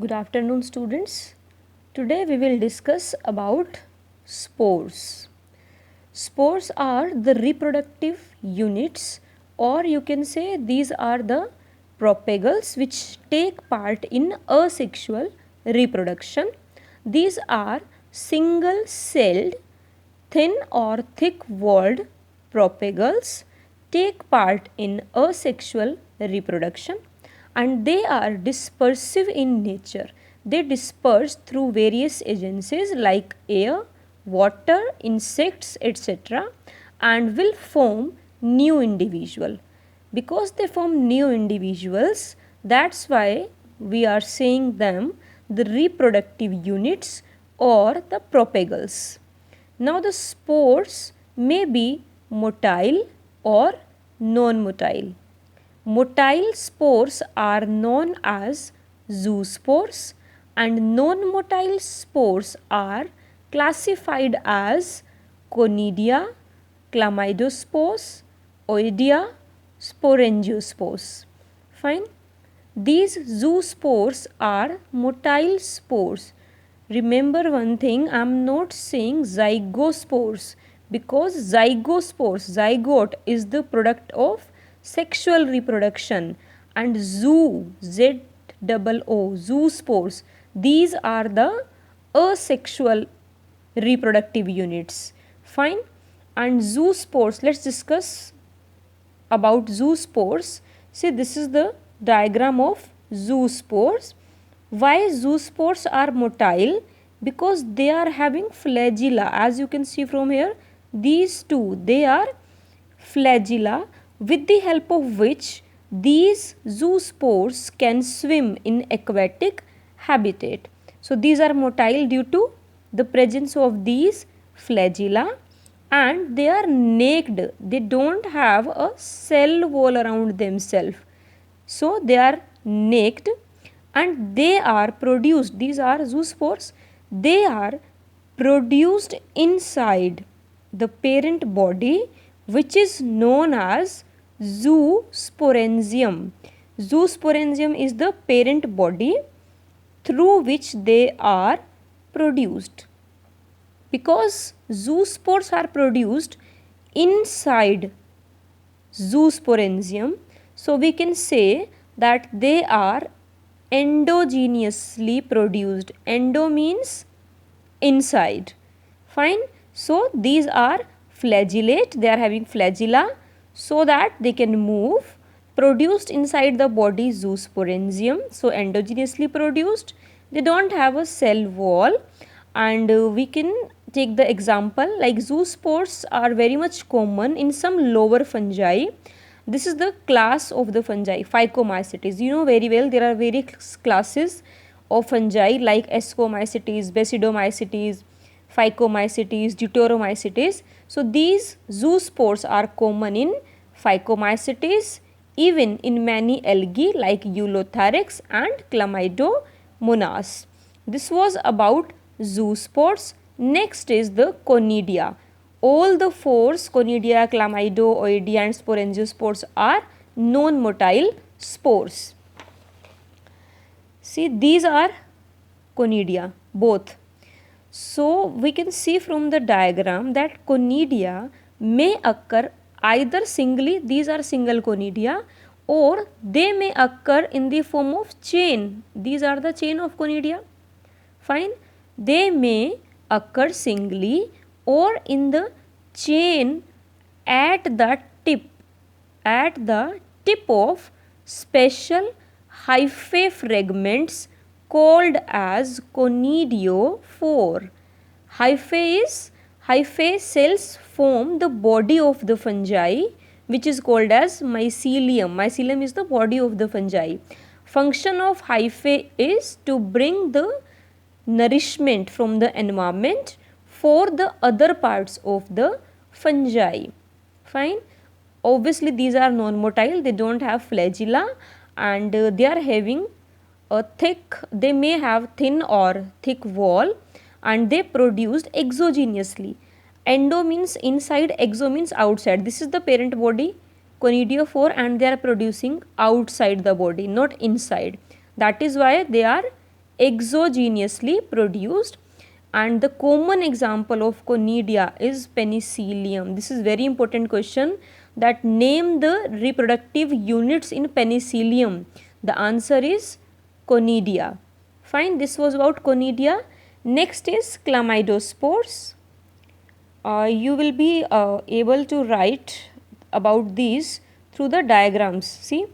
Good afternoon, students. Today we will discuss about spores. Spores are the reproductive units, or you can say these are the propagules which take part in asexual reproduction. These are single celled, thin or thick walled propagules take part in asexual reproduction, and they are dispersive in nature. They disperse through various agencies like air, water, insects, etc., and will form new individual. Because they form new individuals, that's why we are saying them the reproductive units or the propagules. Now the spores may be motile or non-motile. Motile spores are known as zoospores, and non-motile spores are classified as conidia, chlamydospores, oidia, sporangiospores. Fine. These zoospores are motile spores. Remember one thing, I am not saying zygospores, because zygote is the product of sexual reproduction, and zoospores, these are the asexual reproductive units. Fine. And zoospores, let's discuss about zoospores. See, this is the diagram of zoospores. Why zoospores are motile? Because they are having flagella. As you can see from here, these two, they are flagella, with the help of which these zoospores can swim in aquatic habitat. So these are motile due to the presence of these flagella, and they are naked. They don't have a cell wall around themselves. So they are naked, and they are produced, these are zoospores, they are produced inside the parent body, which is known as zoosporangium. Zoosporangium is the parent body through which they are produced. Because zoospores are produced inside zoosporangium, so we can say that they are endogenously produced. Endo means inside. Fine. So these are flagellate, they are having flagella so that they can move, produced inside the body zoosporangium, so endogenously produced. They don't have a cell wall, and we can take the example like zoospores are very much common in some lower fungi. This is the class of the fungi, Phycomycetes. You know very well there are various classes of fungi like Ascomycetes, Basidomycetes, Phycomycetes, Deuteromycetes. So these zoospores are common in Phycomycetes, even in many algae like Eulotharex and Chlamydomonas. This was about zoospores. Next is the conidia. All the four, conidia, chlamydo, oidia and sporangiospores, are non-motile spores. See, these are conidia, both. So we can see from the diagram that conidia may occur either singly, these are single conidia, or they may occur in the form of chain. These are the chain of conidia. Fine. They may occur singly or in the chain at the tip of special hyphae fragments called as conidiophore. Hyphae cells form the body of the fungi, which is called as mycelium. Mycelium is the body of the fungi. Function of hyphae is to bring the nourishment from the environment for the other parts of the fungi. Fine. Obviously these are non-motile, they don't have flagella, and they are having a thick, they may have thin or thick wall, and they produced exogenously. Endo means inside, exo means outside. This is the parent body conidiophore, and they are producing outside the body, not inside. That is why they are exogenously produced. And the common example of conidia is penicillium. This is very important question, that name the reproductive units in penicillium. The answer is conidia. Fine, this was about conidia. Next is chlamydospores. You will be able to write about these through the diagrams. See,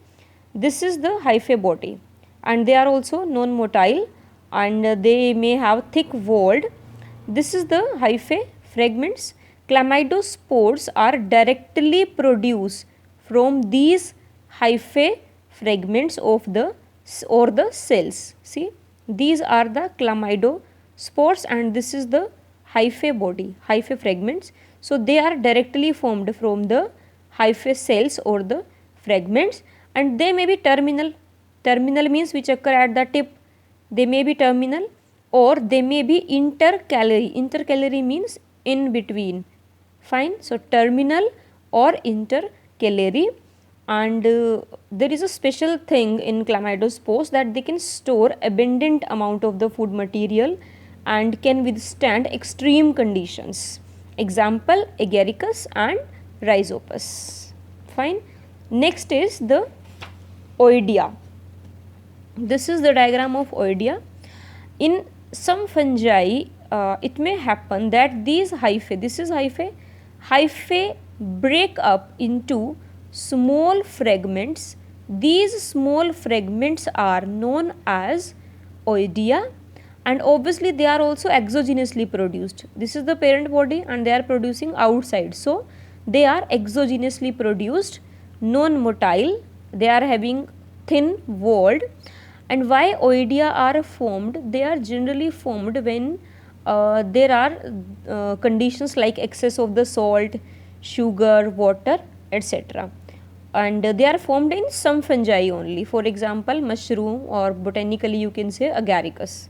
this is the hyphae body and they are also non-motile and they may have thick walled. This is the hyphae fragments. Chlamydospores are directly produced from these hyphae fragments of the or the cells. See, these are the chlamydospores and this is the hyphae body, hyphae fragments. So, they are directly formed from the hyphae cells or the fragments and they may be terminal. Terminal means which occur at the tip. They may be terminal or they may be intercalary. Intercalary means in between. Fine. So, terminal or intercalary. And there is a special thing in chlamydospores that they can store abundant amount of the food material and can withstand extreme conditions. Example, agaricus and rhizopus. Fine. Next is the oidia. This is the diagram of oidia. In some fungi, it may happen that these hyphae, this is hyphae break up into small fragments. These small fragments are known as oidia and obviously they are also exogenously produced. This is the parent body and they are producing outside. So, they are exogenously produced, non-motile, they are having thin walled. And why oidia are formed? They are generally formed when there are conditions like excess of the salt, sugar, water, etc. And they are formed in some fungi only. For example, mushroom or botanically you can say agaricus.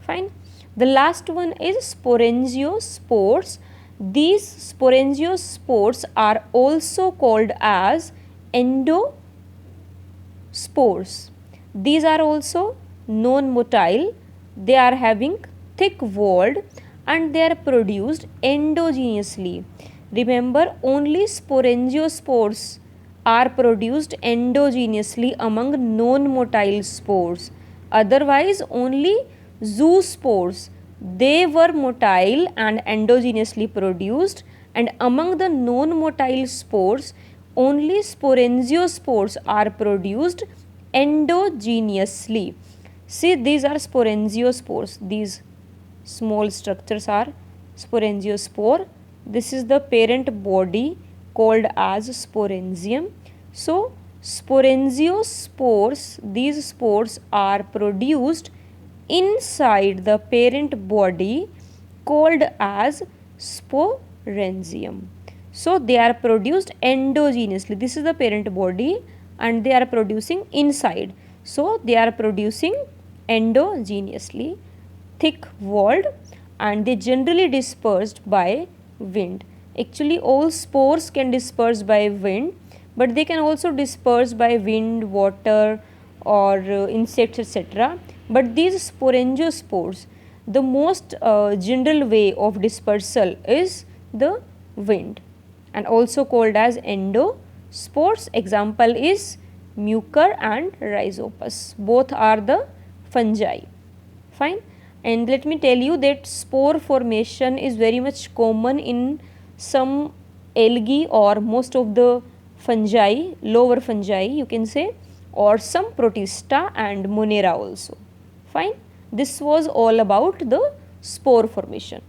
Fine. The last one is sporangiospores. These sporangiospores are also called as endospores. These are also non-motile, they are having thick walled and they are produced endogenously. Remember, only sporangiospores are produced endogenously among non-motile spores. Otherwise, only zoospores, they were motile and endogenously produced, and among the non-motile spores, only sporangiospores are produced endogenously. See, these are sporangiospores. These small structures are sporangiospore. This is the parent body called as sporangium. So, sporangiospores, these spores are produced inside the parent body called as sporangium. So, they are produced endogenously. This is the parent body and they are producing inside. So, they are producing endogenously, thick walled and they generally dispersed by wind. Actually, all spores can disperse by wind, but they can also disperse by wind, water or insects, etc. But these sporangiospores, the most general way of dispersal is the wind and also called as endospores. Example is mucor and rhizopus. Both are the fungi. Fine. And let me tell you that spore formation is very much common in some algae or most of the fungi, lower fungi you can say, or some protista and monera also. Fine. This was all about the spore formation.